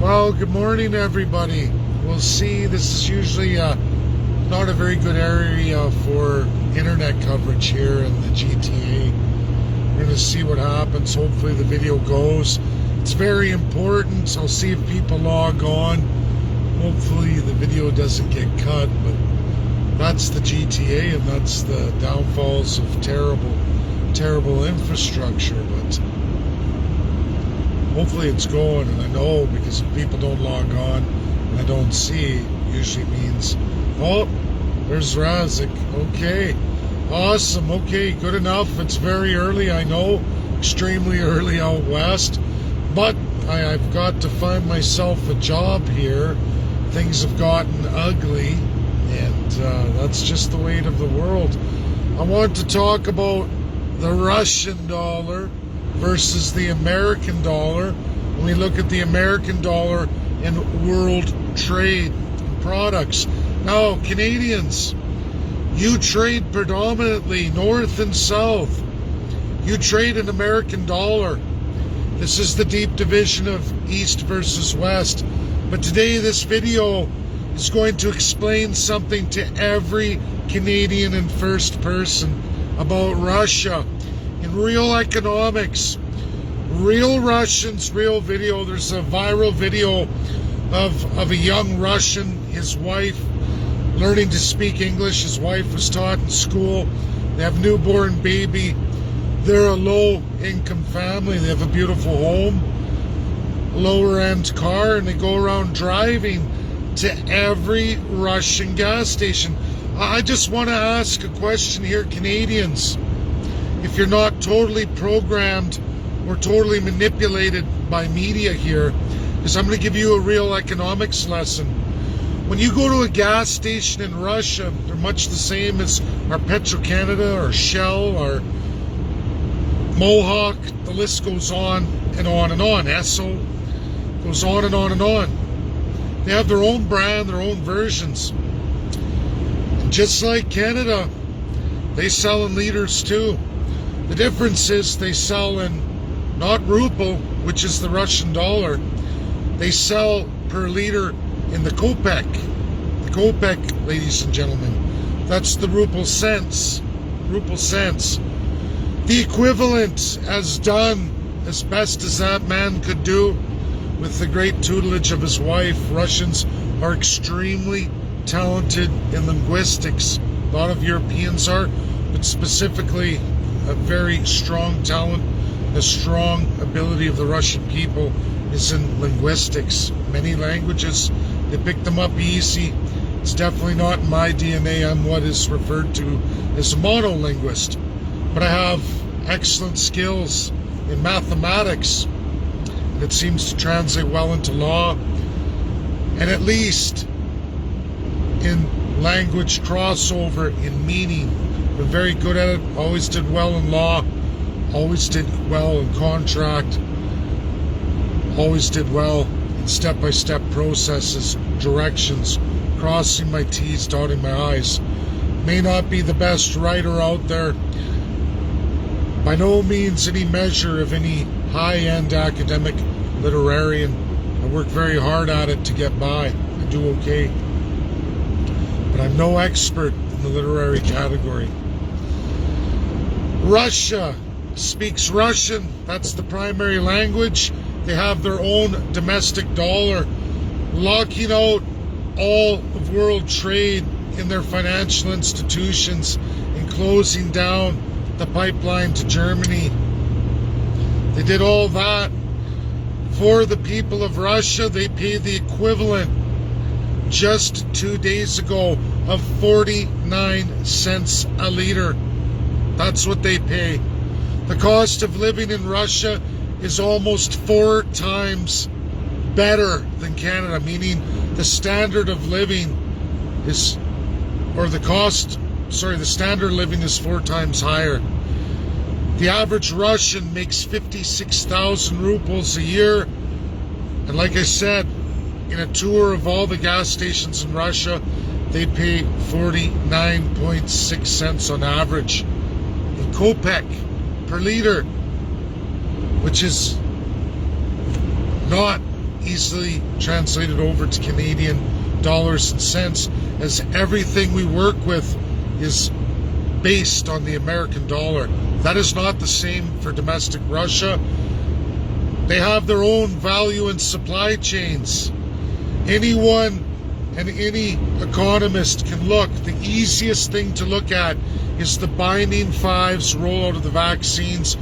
Well, good morning, everybody. We'll see. This is usually not a very good area for internet coverage here in the GTA. We're going to see what happens. Hopefully the video goes. It's very important. I'll see if people log on. Hopefully the video doesn't get cut, but that's the GTA and that's the downfalls of terrible infrastructure. But hopefully it's going, and I know, because if people don't log on and I don't see, it usually means, oh, there's Razik. Okay, awesome. Okay, good enough. It's very early, I know, extremely early out west, but I've got to find myself a job here. Things have gotten ugly, and that's just the weight of the world. I want to talk about the Russian dollar versus the American dollar. When we look at the American dollar in world trade and products. Now, Canadians, you trade predominantly north and south. You trade an American dollar. This is the deep division of east versus west. But today this video is going to explain something to every Canadian in first person about Russia. In real economics, real Russians, real video. There's a viral video of a young Russian, his wife learning to speak English. His wife was taught in school. They have a newborn baby. They're a low-income family. They have a beautiful home, a lower-end car, and they go around driving to every Russian gas station. I just want to ask a question here, Canadians. If you're not totally programmed or totally manipulated by media here, because I'm going to give you a real economics lesson. When you go to a gas station in Russia, they're much the same as our Petro-Canada or Shell or Mohawk. The list goes on and on and on. Esso goes on and on and on. They have their own brand, their own versions. And just like Canada, they sell in liters too. The difference is they sell in not ruble, which is the Russian dollar. They sell per liter in the Kopek. The Kopek, ladies and gentlemen, that's the ruble cents. Ruble cents. The equivalent, as done as best as that man could do with the great tutelage of his wife. Russians are extremely talented in linguistics. A lot of Europeans are, but specifically a very strong talent, a strong ability of the Russian people is in linguistics. Many languages, they pick them up easy. It's definitely not in my DNA. I'm what is referred to as a monolinguist. But I have excellent skills in mathematics. And it seems to translate well into law. And at least in language crossover, in meaning. Been very good at it, always did well in law, always did well in contract, always did well in step-by-step processes, directions, crossing my T's, dotting my I's. May not be the best writer out there, by no means any measure of any high-end academic literarian. I work very hard at it to get by. I do okay. But I'm no expert in the literary category. Russia speaks Russian. That's the primary language. They have their own domestic dollar, locking out all of world trade in their financial institutions and closing down the pipeline to Germany. They did all that for the people of Russia. They paid the equivalent just 2 days ago of 49 cents a liter. That's what they pay. The cost of living in Russia is almost 4 times better than Canada, meaning the standard of living is, the standard of living is 4 times higher. The average Russian makes 56,000 rubles a year. And like I said, in a tour of all the gas stations in Russia, they pay 49.6 cents on average in Kopek per liter, which is not easily translated over to Canadian dollars and cents, as everything we work with is based on the American dollar. That is not the same for domestic Russia. They have their own value and supply chains. Anyone and any economist can look. The easiest thing to look at is the binding fives rollout of the vaccines,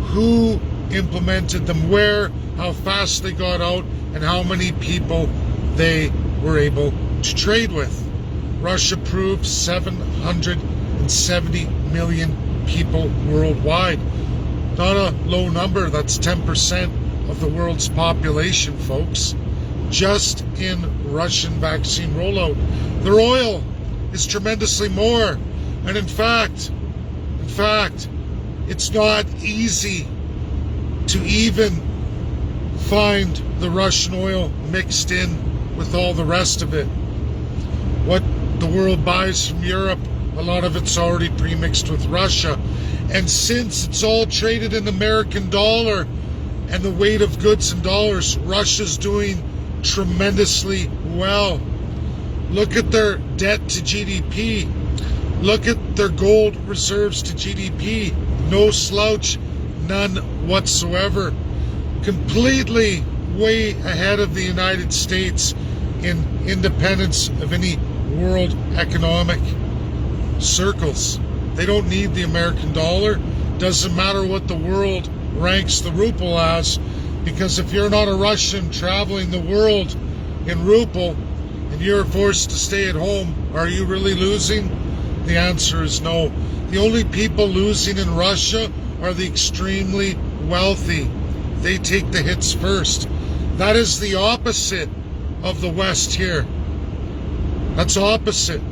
who implemented them where, how fast they got out, and how many people they were able to trade with. Russia proved 770 million people worldwide. Not a low number, that's 10% of the world's population, folks, just in Russian vaccine rollout. Their oil is tremendously more. And in fact, it's not easy to even find the Russian oil mixed in with all the rest of it. What the world buys from Europe, a lot of it's already pre-mixed with Russia. And since it's all traded in American dollar and the weight of goods in dollars, Russia's doing tremendously well. Look at their debt to GDP. Look at their gold reserves to GDP. No slouch, none whatsoever. Completely way ahead of the United States in independence of any world economic circles. They don't need the American dollar. Doesn't matter what the world ranks the ruble as, because if you're not a Russian traveling the world in ruble and you're forced to stay at home, are you really losing? The answer is no. The only people losing in Russia are the extremely wealthy. They take the hits first. That is the opposite of the West here. That's opposite.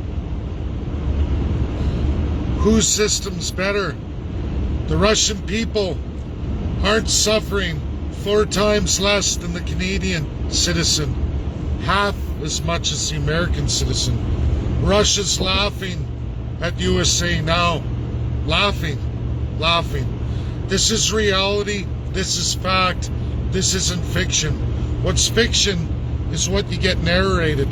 Whose system's better? The Russian people aren't suffering 4 times less than the Canadian citizen, half as much as the American citizen. Russia's laughing at USA now. Laughing. This is reality. This is fact. This isn't fiction. What's fiction is what you get narrated.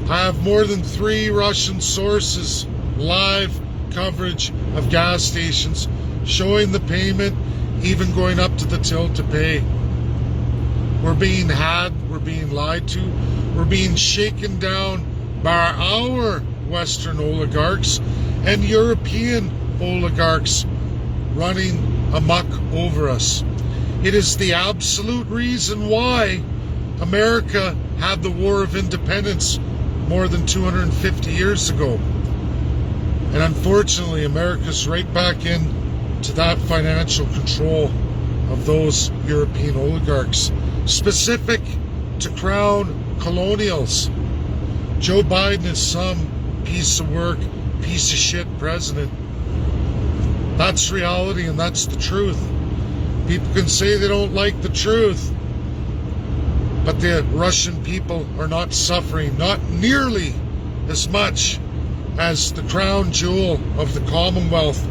I have more than 3 Russian sources, live coverage of gas stations showing the payment, even going up to the till to pay. We're being had, we're being lied to, we're being shaken down by our Western oligarchs and European oligarchs running amok over us. It is the absolute reason why America had the War of Independence more than 250 years ago. And unfortunately, America's right back into that financial control of those European oligarchs, specific to crown colonials. Joe Biden is some piece of work, piece of shit president. That's reality and that's the truth. People can say they don't like the truth, but the Russian people are not suffering, not nearly as much as the crown jewel of the Commonwealth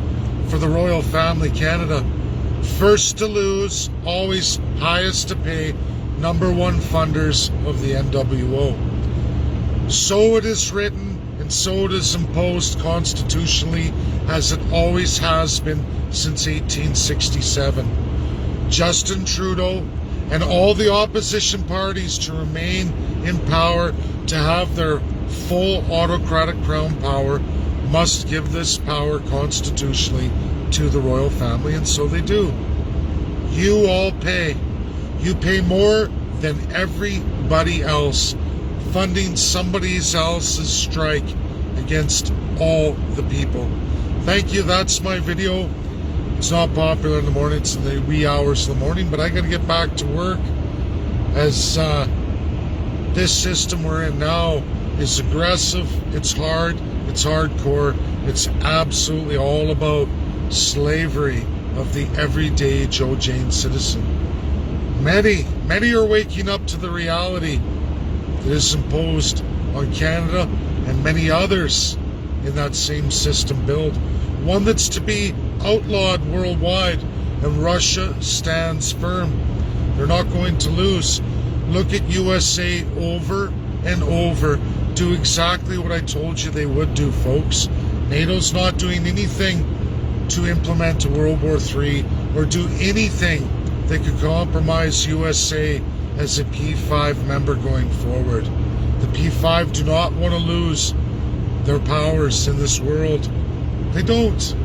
for the Royal Family Canada. First to lose, always highest to pay, #1 funders of the NWO. So it is written, and so it is imposed constitutionally, as it always has been since 1867. Justin Trudeau and all the opposition parties to remain in power, to have their full autocratic crown power, must give this power constitutionally to the royal family, and so they do. You all pay. You pay more than everybody else, funding somebody else's strike against all the people. Thank you. That's my video. It's not popular in the morning. It's in the wee hours of the morning, but I got to get back to work, as this system we're in now is aggressive, it's hard, it's hardcore, it's absolutely all about slavery of the everyday Joe Jane citizen. Many are waking up to the reality that is imposed on Canada and many others in that same system build. One that's to be outlawed worldwide, and Russia stands firm. They're not going to lose. look at USA over and over, do exactly what I told you they would do, folks. NATO's not doing anything to implement a World War III or do anything that could compromise USA as a P5 member going forward. The P5 do not want to lose their powers in this world. They don't.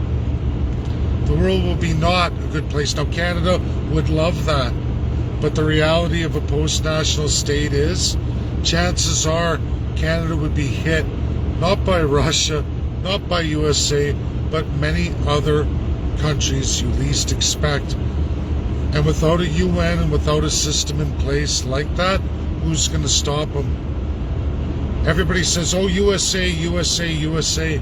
The world will be not a good place. Now, Canada would love that, but the reality of a post-national state is, chances are Canada would be hit not by Russia, not by USA, but many other countries you least expect. And without a UN and without a system in place like that, who's going to stop them? Everybody says, oh, USA, USA, USA.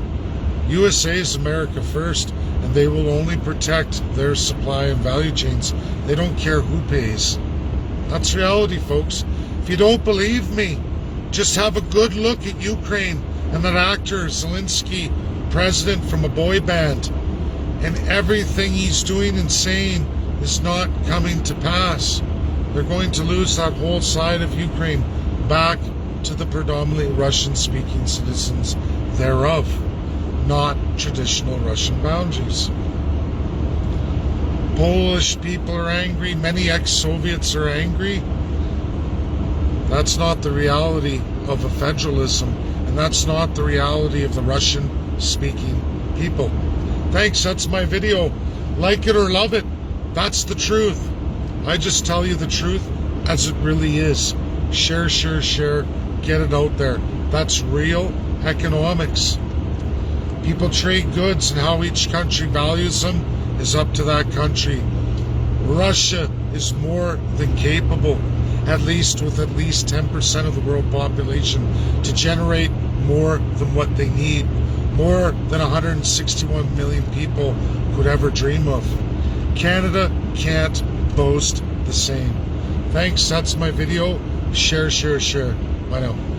USA is America first, and they will only protect their supply and value chains. They don't care who pays. That's reality, folks. If you don't believe me, just have a good look at Ukraine and that actor, Zelensky, president from a boy band, and everything he's doing and saying is not coming to pass. They're going to lose that whole side of Ukraine back to the predominantly Russian-speaking citizens thereof, not traditional Russian boundaries. Polish people are angry, many ex-Soviets are angry. That's not the reality of a federalism, and that's not the reality of the Russian-speaking people. Thanks, that's my video. Like it or love it, that's the truth. I just tell you the truth as it really is. Share, share, share, get it out there. That's real economics. People trade goods, and how each country values them is up to that country. Russia is more than capable, at least with at least 10% of the world population, to generate more than what they need, more than 161 million people could ever dream of. Canada can't boast the same. Thanks, that's my video. Share, share, share. Bye now.